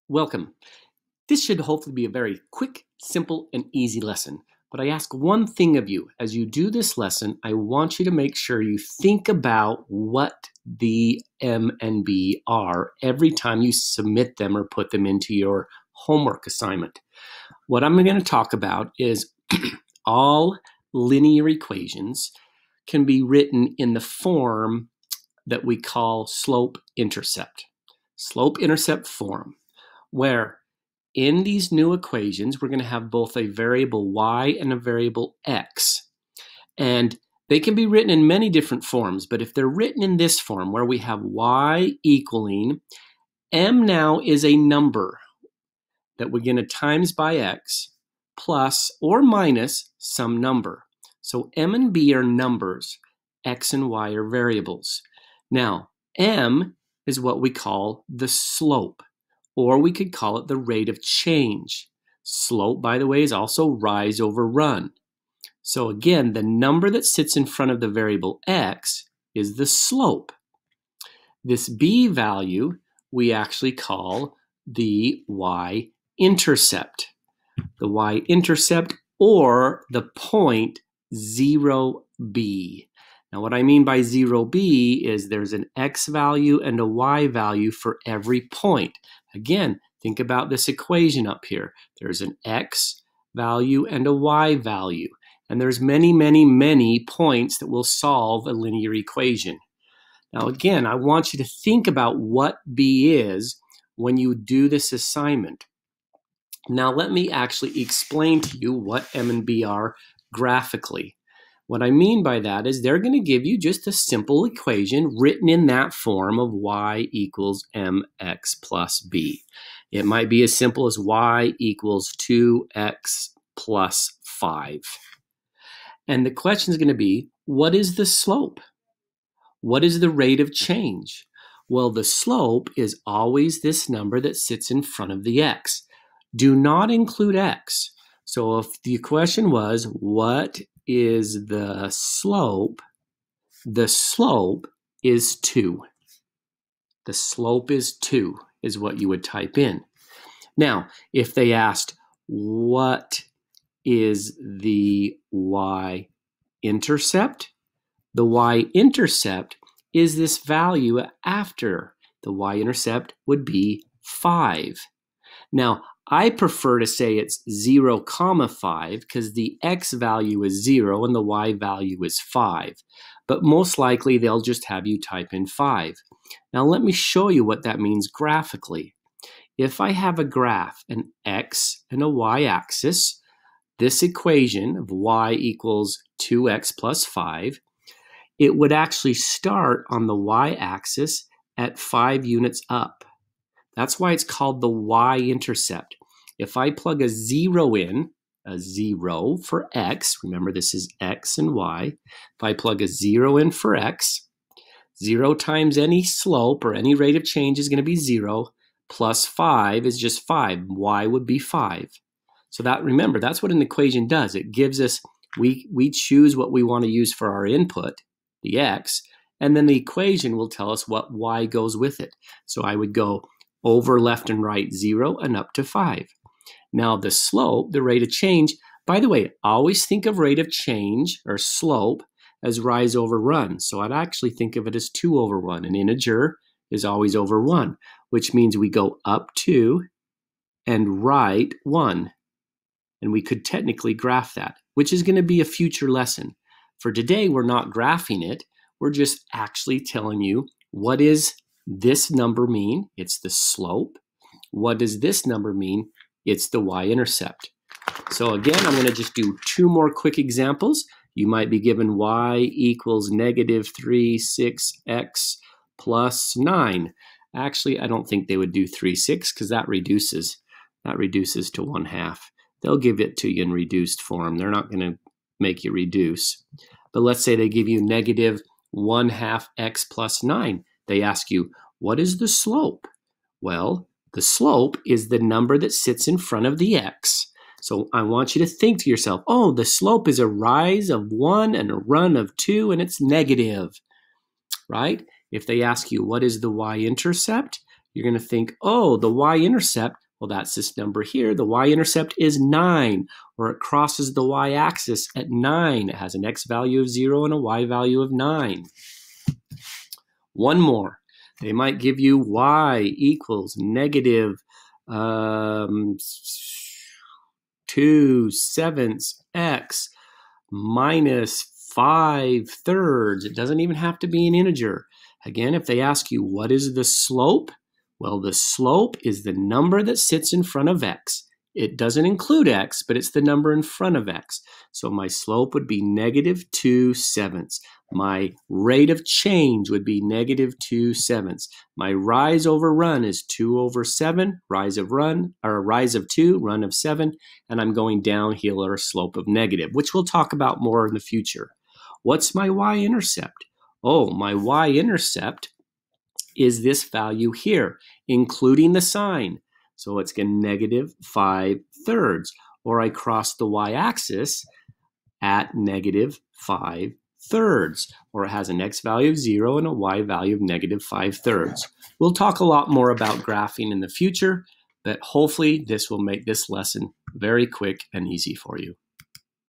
Welcome. This should hopefully be a very quick, simple, and easy lesson. But I ask one thing of you. As you do this lesson, I want you to make sure you think about what the M and B are every time you submit them or put them into your homework assignment. What I'm going to talk about is all linear equations can be written in the form that we call slope-intercept. Slope-intercept form, where in these new equations, we're going to have both a variable y and a variable x. And they can be written in many different forms, but if they're written in this form where we have y equaling, m now is a number that we're going to times by x plus or minus some number. So m and b are numbers, x and y are variables. Now, m is what we call the slope, or we could call it the rate of change. Slope, by the way, is also rise over run. So again, the number that sits in front of the variable x is the slope. This b value we actually call the y-intercept. The y-intercept, or the point 0b. Now what I mean by 0b is there's an x value and a y value for every point. Again, think about this equation up here. There's an x value and a y value. And there's many, many, many points that will solve a linear equation. Now again, I want you to think about what b is when you do this assignment. Now let me actually explain to you what m and b are graphically. What I mean by that is they're going to give you just a simple equation written in that form of y equals mx plus b. It might be as simple as y equals 2x plus 5. And the question is going to be, what is the slope? What is the rate of change? Well, the slope is always this number that sits in front of the x. Do not include x. So if the question was, what is the slope? The slope is 2. The slope is 2 is what you would type in. Now, if they asked, what is the y-intercept? The y-intercept is this value after. The y-intercept would be 5. Now, I prefer to say it's 0, 5 because the x value is 0 and the y value is 5. But most likely they'll just have you type in 5. Now let me show you what that means graphically. If I have a graph, an x and a y-axis, this equation of y equals 2x plus 5, it would actually start on the y-axis at 5 units up. That's why it's called the y-intercept. If I plug a 0 in, a 0 for x, remember this is x and y. If I plug a 0 in for x, 0 times any slope or any rate of change is going to be 0, plus 5 is just 5. Y would be 5. So that, remember, that's what an equation does. It gives us, we choose what we want to use for our input, the x, and then the equation will tell us what y goes with it. So I would go over left and right 0 and up to 5. Now the slope, the rate of change, by the way, always think of rate of change or slope as rise over run. So I'd actually think of it as 2 over 1. An integer is always over 1, which means we go up 2 and right 1. And we could technically graph that, which is going to be a future lesson. For today, we're not graphing it. We're just actually telling you, what is this number mean? It's the slope. What does this number mean? It's the y-intercept. So again, I'm going to just do 2 more quick examples. You might be given y equals negative 3, 6x plus 9. Actually, I don't think they would do 3, 6 because that reduces to 1/2. They'll give it to you in reduced form. They're not going to make you reduce. But let's say they give you negative 1/2 x plus 9. They ask you, what is the slope? Well, the slope is the number that sits in front of the x. So I want you to think to yourself, oh, the slope is a rise of 1 and a run of 2, and it's negative, right? If they ask you, what is the y-intercept? you're going to think, oh, the y-intercept, well, that's this number here. The y-intercept is 9, or it crosses the y-axis at 9. It has an x value of 0 and a y value of 9. One more. They might give you y equals negative 2/7 x minus 5/3. It doesn't even have to be an integer. Again, if they ask you what is the slope, well, the slope is the number that sits in front of x. It doesn't include x, but it's the number in front of x. So my slope would be negative 2/7. My rate of change would be negative 2/7. My rise over run is 2/7, rise of 2, run of 7, and I'm going downhill at a slope of negative, which we'll talk about more in the future. What's my y-intercept? Oh, my y-intercept is this value here, including the sign. So it's negative 5/3, or I cross the y-axis at negative 5/3, or it has an x value of 0 and a y value of negative 5/3. We'll talk a lot more about graphing in the future, but hopefully this will make this lesson very quick and easy for you.